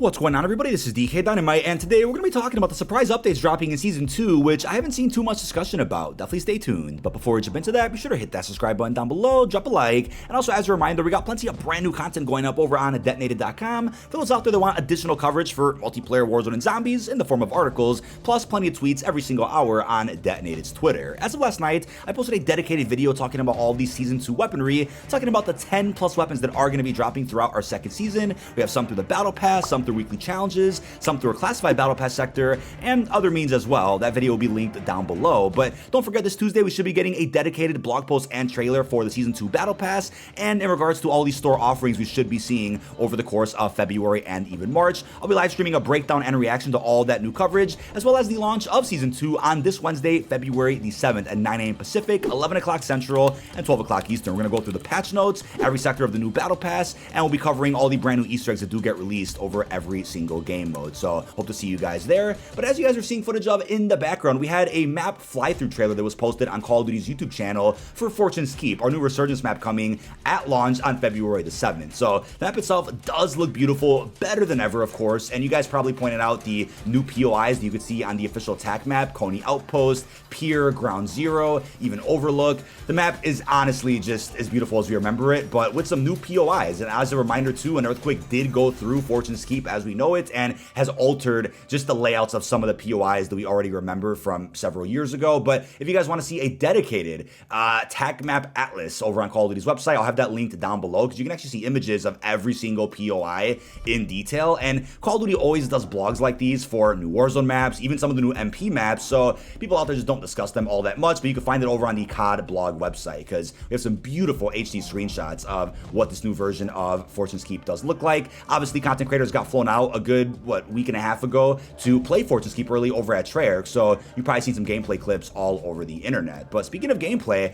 What's going on, everybody? This is dkdynamite, and today we're going to be talking about the surprise updates dropping in Season 2, which I haven't seen too much discussion about. Definitely stay tuned. But before we jump into that, be sure to hit that subscribe button down below, drop a like, and also as a reminder, we got plenty of brand new content going up over on detonated.com for those out there that want additional coverage for multiplayer Warzone and zombies in the form of articles, plus plenty of tweets every single hour on Detonated's Twitter. As of last night, I posted a dedicated video talking about all these Season 2 weaponry, talking about the 10 plus weapons that are going to be dropping throughout our second season. We have some through the Battle Pass, some through weekly challenges, some through a classified Battle Pass sector, and other means as well. That video will be linked down below. But don't forget, this Tuesday we should be getting a dedicated blog post and trailer for the Season 2 Battle Pass, and in regards to all these store offerings we should be seeing over the course of February and even March. I'll be live streaming a breakdown and reaction to all that new coverage, as well as the launch of Season 2 on this Wednesday, February the 7th at 9 a.m. Pacific, 11 o'clock Central, and 12 o'clock Eastern. We're going to go through the patch notes, every sector of the new Battle Pass, and we'll be covering all the brand new Easter eggs that do get released over every single game mode. So hope to see you guys there. But as you guys are seeing footage of in the background, we had a map fly-through trailer that was posted on Call of Duty's YouTube channel for Fortune's Keep, our new Resurgence map coming at launch on February the 7th. So the map itself does look beautiful, better than ever, of course, and you guys probably pointed out the new POIs that you could see on the official attack map: Coney Outpost, Pier, Ground Zero, even Overlook. The map is honestly just as beautiful as we remember it, but with some new POIs. And as a reminder too, an earthquake did go through Fortune's Keep as we know it, and has altered just the layouts of some of the POIs that we already remember from several years ago. But if you guys want to see a dedicated attack map atlas over on Call of Duty's website, I'll have that linked down below, because you can actually see images of every single POI in detail. And Call of Duty always does blogs like these for new Warzone maps, even some of the new MP maps, so people out there just don't discuss them all that much, but you can find it over on the COD blog website, because we have some beautiful HD screenshots of what this new version of Fortune's Keep does look like. Obviously, content creators got flown out a good, week and a half ago to play Fortune's Keep early over at Treyarch, so you've probably seen some gameplay clips all over the internet. But speaking of gameplay,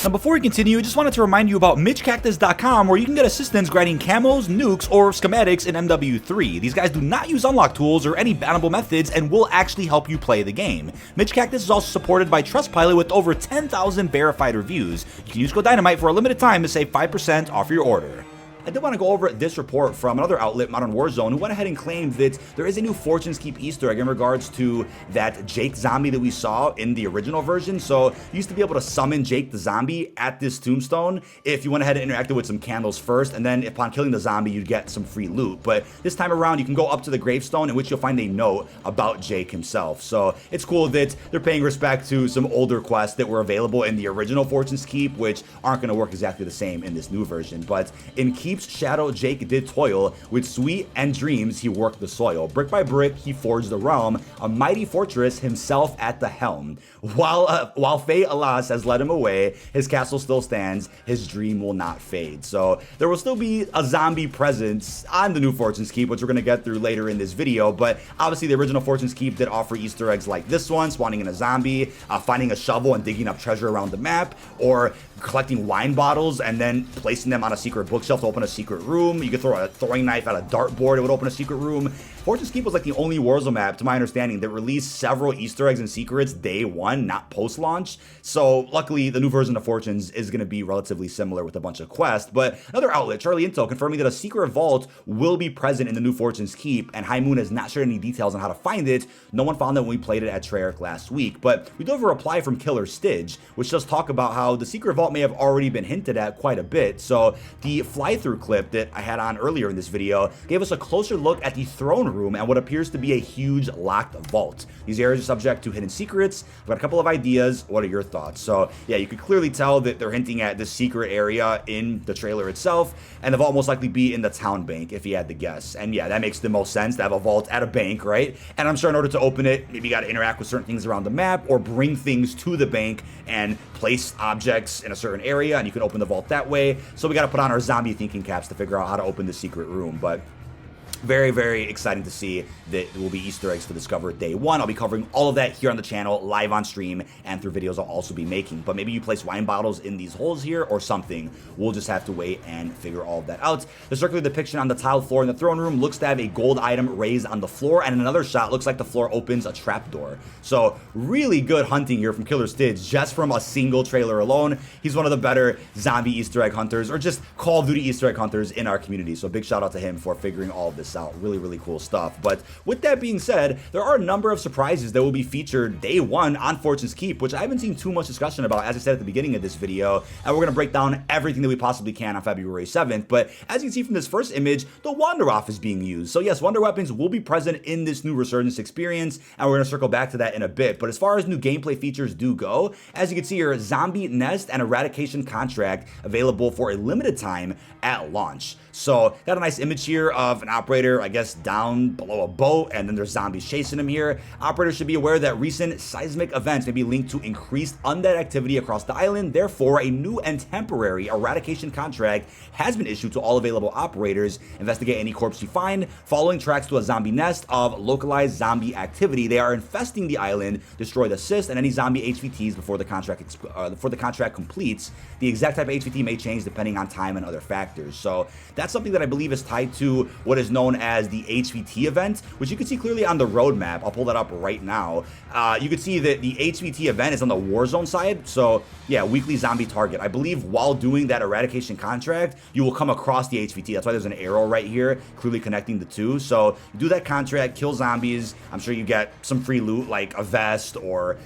now, before we continue, I just wanted to remind you about MitchCactus.com, where you can get assistance grinding camos, nukes, or schematics in MW3. These guys do not use unlock tools or any bannable methods and will actually help you play the game. Mitch Cactus is also supported by Trustpilot with over 10,000 verified reviews. You can use code Dynamite for a limited time to save 5% off your order. I did want to go over this report from another outlet, Modern Warzone, who went ahead and claimed that there is a new Fortune's Keep Easter egg in regards to that Jake zombie that we saw in the original version. So you used to be able to summon Jake the zombie at this tombstone if you went ahead and interacted with some candles first, and then upon killing the zombie, you'd get some free loot. But this time around, you can go up to the gravestone in which you'll find a note about Jake himself. So it's cool that they're paying respect to some older quests that were available in the original Fortune's Keep, which aren't going to work exactly the same in this new version. But in Keep's shadow, Jake did toil. With sweat and dreams, he worked the soil. Brick by brick, he forged the realm, a mighty fortress, himself at the helm. While fate, alas, has led him away, his castle still stands, his dream will not fade. So there will still be a zombie presence on the new Fortune's Keep, which we're going to get through later in this video. But obviously, the original Fortune's Keep did offer Easter eggs like this one, spawning in a zombie, finding a shovel and digging up treasure around the map, or collecting wine bottles and then placing them on a secret bookshelf to open a secret room. You could throw a throwing knife at a dartboard, it would open a secret room. Fortune's Keep was like the only Warzone map, to my understanding, that released several Easter eggs and secrets day one, not post-launch. So luckily, the new version of Fortune's is going to be relatively similar with a bunch of quests. But another outlet, Charlie Intel, confirming that a secret vault will be present in the new Fortune's Keep, and High Moon has not shared any details on how to find it. No one found it when we played it at Treyarch last week. But we do have a reply from Killer Stidge, which does talk about how the secret vault may have already been hinted at quite a bit. So the fly-through clip that I had on earlier in this video gave us a closer look at the throne room and what appears to be a huge locked vault. These areas are subject to hidden secrets. I've got a couple of ideas. What are your thoughts? So yeah, you could clearly tell that they're hinting at this secret area in the trailer itself, and the vault most likely be in the town bank if you had to guess. And yeah, that makes the most sense to have a vault at a bank, right? And I'm sure in order to open it, maybe you got to interact with certain things around the map or bring things to the bank and place objects in a certain area, and you can open the vault that way. So we got to put on our zombie thinking caps to figure out how to open the secret room. But very, very exciting to see that there will be Easter eggs to discover day one. I'll be covering all of that here on the channel, live on stream, and through videos I'll also be making. But maybe you place wine bottles in these holes here or something. We'll just have to wait and figure all of that out. The circular depiction on the tiled floor in the throne room looks to have a gold item raised on the floor, and in another shot looks like the floor opens a trapdoor. So really good hunting here from Killer Stidge just from a single trailer alone. He's one of the better zombie Easter egg hunters, or just Call of Duty Easter egg hunters in our community. So big shout out to him for figuring all of this this out. Really, really cool stuff. But with that being said, there are a number of surprises that will be featured day one on Fortune's Keep, which I haven't seen too much discussion about, as I said at the beginning of this video, and we're going to break down everything that we possibly can on February 7th. But as you can see from this first image, the Wander Off is being used. So yes, Wonder Weapons will be present in this new Resurgence experience, and we're going to circle back to that in a bit. But as far as new gameplay features do go, as you can see here, Zombie Nest and Eradication Contract available for a limited time at launch. So got a nice image here of an operator, I guess, down below a boat, and then there's zombies chasing him here. Operators should be aware that recent seismic events may be linked to increased undead activity across the island. Therefore, a new and temporary eradication contract has been issued to all available operators. Investigate any corpse you find, following tracks to a zombie nest of localized zombie activity. They are infesting the island. Destroy the cyst and any zombie HVTs before the contract completes. The exact type of HVT may change depending on time and other factors. So that's something that I believe is tied to what is known as the HVT event, which you can see clearly on the roadmap. I'll pull that up right now. You can see that the HVT event is on the Warzone side. So yeah, weekly zombie target. I believe while doing that eradication contract, you will come across the HVT. That's why there's an arrow right here, clearly connecting the two. So you do that contract, kill zombies. I'm sure you get some free loot like a vest or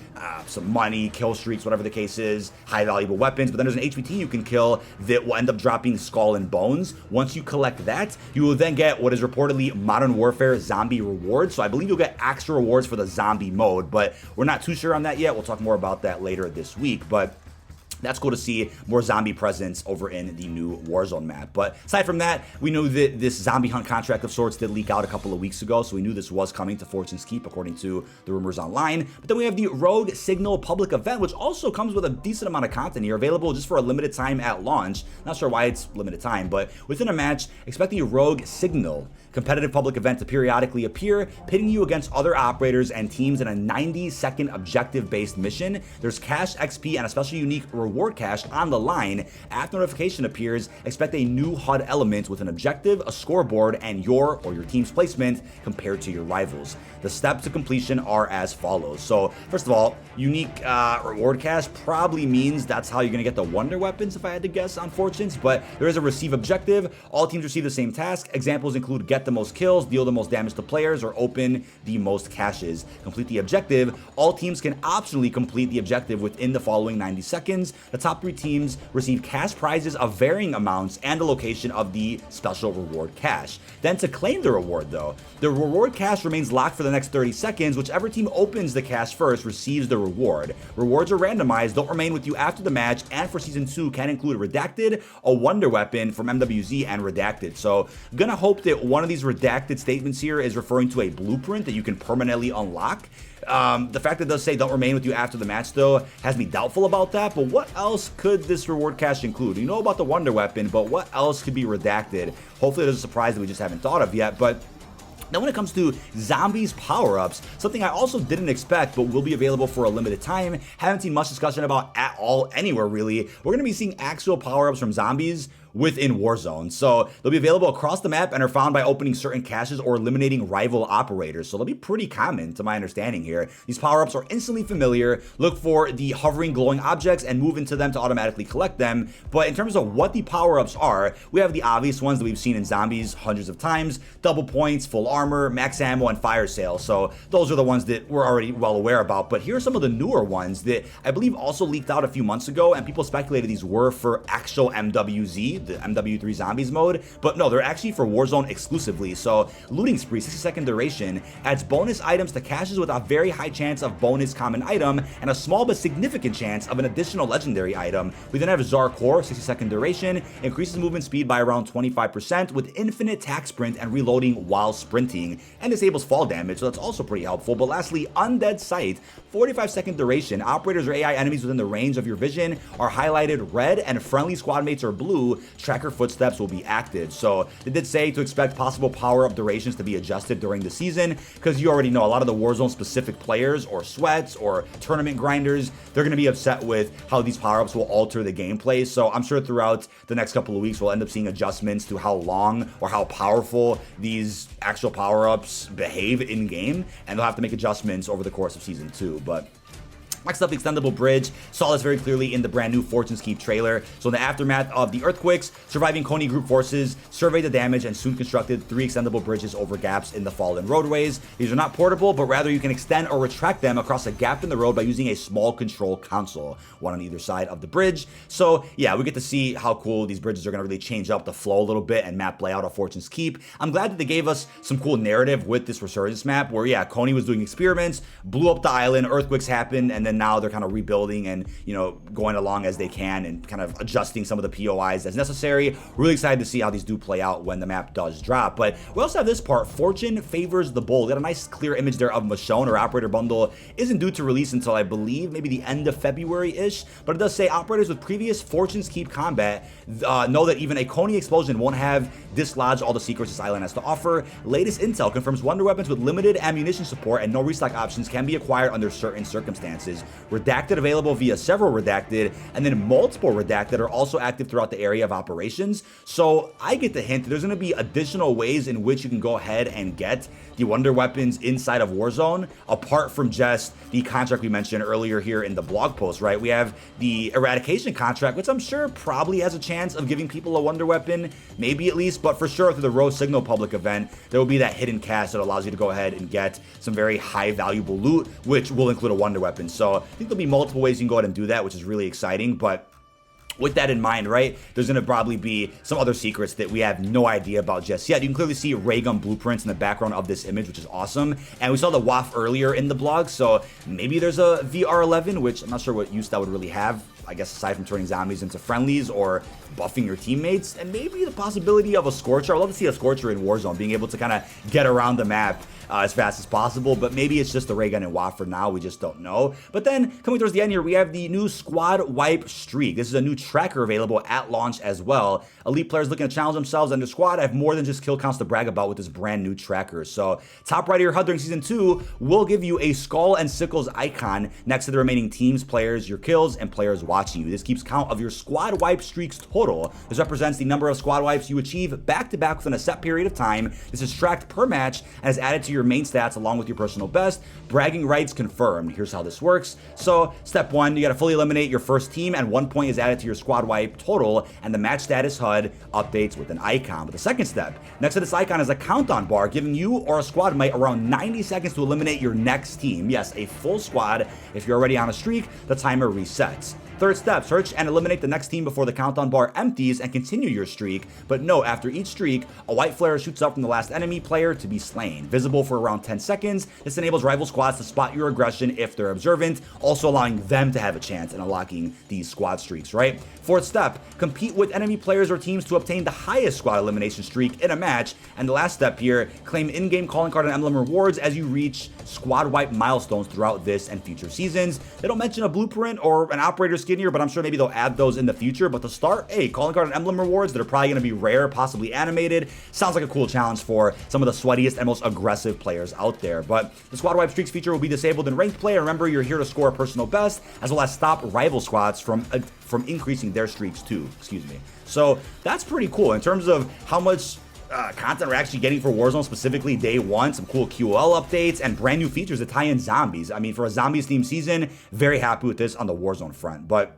some money, kill streaks, whatever the case is, high valuable weapons. But then there's an HVT you can kill that will end up dropping skull and bones. Once you collect that, you will then get what is reportedly Modern Warfare zombie rewards. So I believe you'll get extra rewards for the zombie mode, but we're not too sure on that yet. We'll talk more about that later this week. But that's cool to see more zombie presence over in the new Warzone map. But aside from that, we know that this zombie hunt contract of sorts did leak out a couple of weeks ago, so we knew this was coming to Fortune's Keep according to the rumors online. But then we have the Rogue Signal public event, which also comes with a decent amount of content here, available just for a limited time at launch. Not sure why it's limited time, but within a match, expect the Rogue Signal competitive public event to periodically appear, pitting you against other operators and teams in a 90-second objective-based mission. There's cash, XP, and a special unique reward cache on the line. After notification appears, expect a new HUD element with an objective, a scoreboard, and your or your team's placement compared to your rivals. The steps to completion are as follows. So first of all, unique reward cache probably means that's how you're gonna get the wonder weapons, if I had to guess on Fortunes, but there is a receive objective. All teams receive the same task. Examples include get the most kills, deal the most damage to players, or open the most caches. Complete the objective. All teams can optionally complete the objective within the following 90 seconds. The top 3 teams receive cash prizes of varying amounts and the location of the special reward cache. Then to claim the reward though, the reward cache remains locked for the next 30 seconds. Whichever team opens the cache first receives the reward. Rewards are randomized, don't remain with you after the match, and for Season 2 can include Redacted, a wonder weapon from MWZ, and Redacted. So I'm gonna hope that one of these redacted statements here is referring to a blueprint that you can permanently unlock. The fact that it does say don't remain with you after the match though has me doubtful about that, but what else could this reward cache include? You know about the wonder weapon, but what else could be redacted? Hopefully there's a surprise that we just haven't thought of yet. But now when it comes to zombies power-ups, something I also didn't expect but will be available for a limited time, haven't seen much discussion about at all anywhere really, we're going to be seeing actual power-ups from zombies within Warzone. So they'll be available across the map and are found by opening certain caches or eliminating rival operators. So they'll be pretty common to my understanding here. These power-ups are instantly familiar. Look for the hovering glowing objects and move into them to automatically collect them. But in terms of what the power-ups are, we have the obvious ones that we've seen in zombies hundreds of times: double points, full armor, max ammo, and fire sale. So those are the ones that we're already well aware about. But here are some of the newer ones that I believe also leaked out a few months ago, and people speculated these were for actual MWZ, the MW3 Zombies mode, but no, they're actually for Warzone exclusively. So Looting Spree, 60-second duration, adds bonus items to caches with a very high chance of bonus common item and a small but significant chance of an additional legendary item. We then have Czar Core, 60-second duration, increases movement speed by around 25% with infinite tack sprint and reloading while sprinting, and disables fall damage, so that's also pretty helpful. But lastly, Undead Sight, 45-second duration, operators or AI enemies within the range of your vision are highlighted red and friendly squad mates are blue. Tracker footsteps will be active. So they did say to expect possible power-up durations to be adjusted during the season, because you already know a lot of the Warzone specific players or sweats or tournament grinders, they're going to be upset with how these power-ups will alter the gameplay. So I'm sure throughout the next couple of weeks we'll end up seeing adjustments to how long or how powerful these actual power-ups behave in game, and they'll have to make adjustments over the course of Season 2. But Next up, the extendable bridge. Saw this very clearly in the brand new Fortune's Keep trailer. So in the aftermath of the earthquakes, surviving Coney group forces surveyed the damage and soon constructed 3 extendable bridges over gaps in the fallen roadways. These are not portable, but rather you can extend or retract them across a gap in the road by using a small control console, one on either side of the bridge. So yeah, we get to see how cool these bridges are going to really change up the flow a little bit and map layout of Fortune's Keep. I'm glad that they gave us some cool narrative with this Resurgence map where, yeah, Coney was doing experiments, blew up the island, earthquakes happened, and then now they're kind of rebuilding and, you know, going along as they can and kind of adjusting some of the POIs as necessary. Really excited to see how these do play out when the map does drop. But we also have this part, Fortune favors the bold. Got a nice clear image there of Michonne. Our operator bundle isn't due to release until I believe maybe the end of February-ish, but it does say operators with previous Fortune's Keep combat know that even a Coney explosion won't have dislodged all the secrets this island has to offer. Latest intel confirms wonder weapons with limited ammunition support and no restock options can be acquired under certain circumstances. Redacted available via several redacted, and then multiple redacted are also active throughout the area of operations. So I get the hint that there's going to be additional ways in which you can go ahead and get the wonder weapons inside of Warzone, apart from just the contract we mentioned earlier here in the blog post, right? We have the eradication contract, which I'm sure probably has a chance of giving people a wonder weapon, maybe at least, but for sure through the Rose Signal public event, there will be that hidden cache that allows you to go ahead and get some very high valuable loot, which will include a wonder weapon. So I think there'll be multiple ways you can go ahead and do that, which is really exciting. But with that in mind, right, there's going to probably be some other secrets that we have no idea about just yet. You can clearly see ray gun blueprints in the background of this image, which is awesome. And we saw the WAF earlier in the blog, so maybe there's a VR11, which I'm not sure what use that would really have, I guess, aside from turning zombies into friendlies or buffing your teammates. And maybe the possibility of a Scorcher. I'd love to see a Scorcher in Warzone, being able to kind of get around the map as fast as possible, but maybe it's just the ray gun and WAF for now. We just don't know. But then coming towards the end here, we have the new squad wipe streak. This is a new tracker available at launch as well. Elite players looking to challenge themselves and their squad have more than just kill counts to brag about with this brand new tracker. So top right of your HUD during season 2 will give you a skull and sickles icon next to the remaining teams, players, your kills, and players watching you. This keeps count of your squad wipe streaks total. This represents the number of squad wipes you achieve back to back within a set period of time. This is tracked per match and is added to your main stats along with your personal best. Bragging rights confirmed. Here's how this works. So step 1, you got to fully eliminate your first team and 1 point is added to your squad wipe total, and the match status HUD updates with an icon. But the second step, next to this icon is a countdown bar giving you or a squad mate around 90 seconds to eliminate your next team. Yes, a full squad. If you're already on a streak, the timer resets. Third step, search and eliminate the next team before the countdown bar empties and continue your streak. But note, after each streak, a white flare shoots up from the last enemy player to be slain. Visible for around 10 seconds, this enables rival squads to spot your aggression if they're observant, also allowing them to have a chance in unlocking these squad streaks, right? Fourth step, compete with enemy players or teams to obtain the highest squad elimination streak in a match. And the last step here, claim in-game calling card and emblem rewards as you reach squad wipe milestones throughout this and future seasons. They don't mention a blueprint or an operator skin here, but I'm sure maybe they'll add those in the future. But to start, hey, calling card and emblem rewards that are probably going to be rare, possibly animated. Sounds like a cool challenge for some of the sweatiest and most aggressive players out there. But the squad wipe streaks feature will be disabled in ranked play. Remember, you're here to score a personal best, as well as stop rival squads from increasing their streaks too. Excuse me. So that's pretty cool in terms of how much content we're actually getting for Warzone, specifically day 1, some cool QOL updates and brand new features that tie in zombies. I mean, for a zombies themed season, very happy with this on the Warzone front. But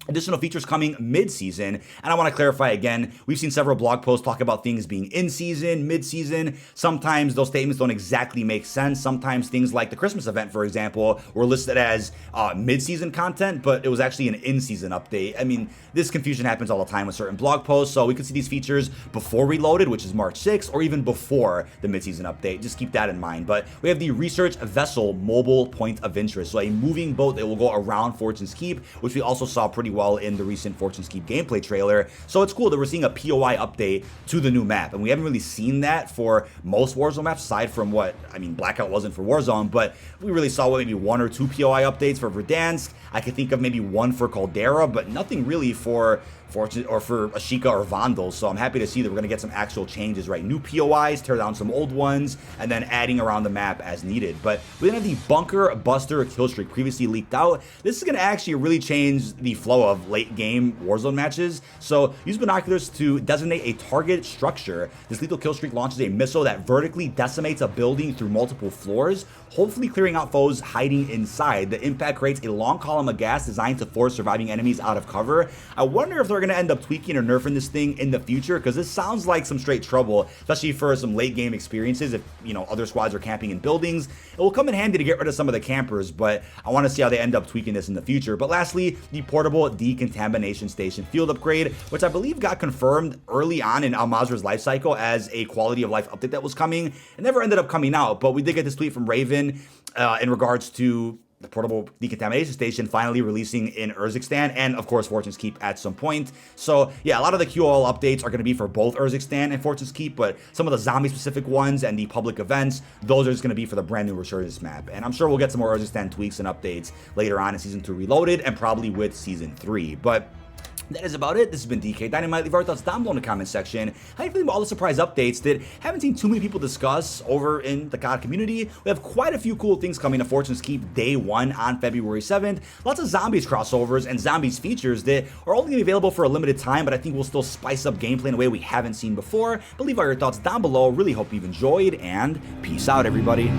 additional features coming mid-season, and I want to clarify again, we've seen several blog posts talk about things being in-season, mid-season. Sometimes those statements don't exactly make sense. Sometimes things like the Christmas event, for example, were listed as mid-season content, but it was actually an in-season update. I mean, this confusion happens all the time with certain blog posts, so we could see these features before Reloaded, which is March 6th, or even before the mid-season update. Just keep that in mind. But we have the Research Vessel Mobile Point of Interest, so a moving boat that will go around Fortune's Keep, which we also saw pretty well in the recent Fortune's Keep gameplay trailer. So it's cool that we're seeing a POI update to the new map, and we haven't really seen that for most Warzone maps, aside from what, I mean, Blackout wasn't for Warzone, but we really saw maybe 1 or 2 POI updates for Verdansk. I could think of maybe 1 for Caldera, but nothing really for Fortune or for Ashika or Vandal. So I'm happy to see that we're going to get some actual changes, right? New POIs, tear down some old ones, and then adding around the map as needed. But we then have the Bunker Buster kill streak previously leaked out. This is going to actually really change the flow flow of late game Warzone matches. So use binoculars to designate a target structure. This lethal kill streak launches a missile that vertically decimates a building through multiple floors, hopefully clearing out foes hiding inside. The impact creates a long column of gas designed to force surviving enemies out of cover. I wonder if they're going to end up tweaking or nerfing this thing in the future, because this sounds like some straight trouble, especially for some late game experiences. If, you know, other squads are camping in buildings, it will come in handy to get rid of some of the campers, but I want to see how they end up tweaking this in the future. But lastly, the portable decontamination station field upgrade, which I believe got confirmed early on in Al Mazrah's life cycle as a quality of life update that was coming. It never ended up coming out, but we did get this tweet from Raven in regards to the portable decontamination station finally releasing in Urzikstan, and of course Fortune's Keep at some point. So yeah, a lot of the QOL updates are going to be for both Urzikstan and Fortune's Keep, but some of the zombie specific ones and the public events, those are just going to be for the brand new Resurgence map. And I'm sure we'll get some more Urzikstan tweaks and updates later on in Season 2 Reloaded, and probably with Season 3. But that is about it. This has been dkdynamite. Leave our thoughts down below in the comment section. How do you feel about all the surprise updates that haven't seen too many people discuss over in the COD community? We have quite a few cool things coming to Fortune's Keep Day 1 on February 7th. Lots of zombies crossovers and zombies features that are only going to be available for a limited time, but I think we'll still spice up gameplay in a way we haven't seen before. But leave all your thoughts down below. Really hope you've enjoyed, and peace out, everybody.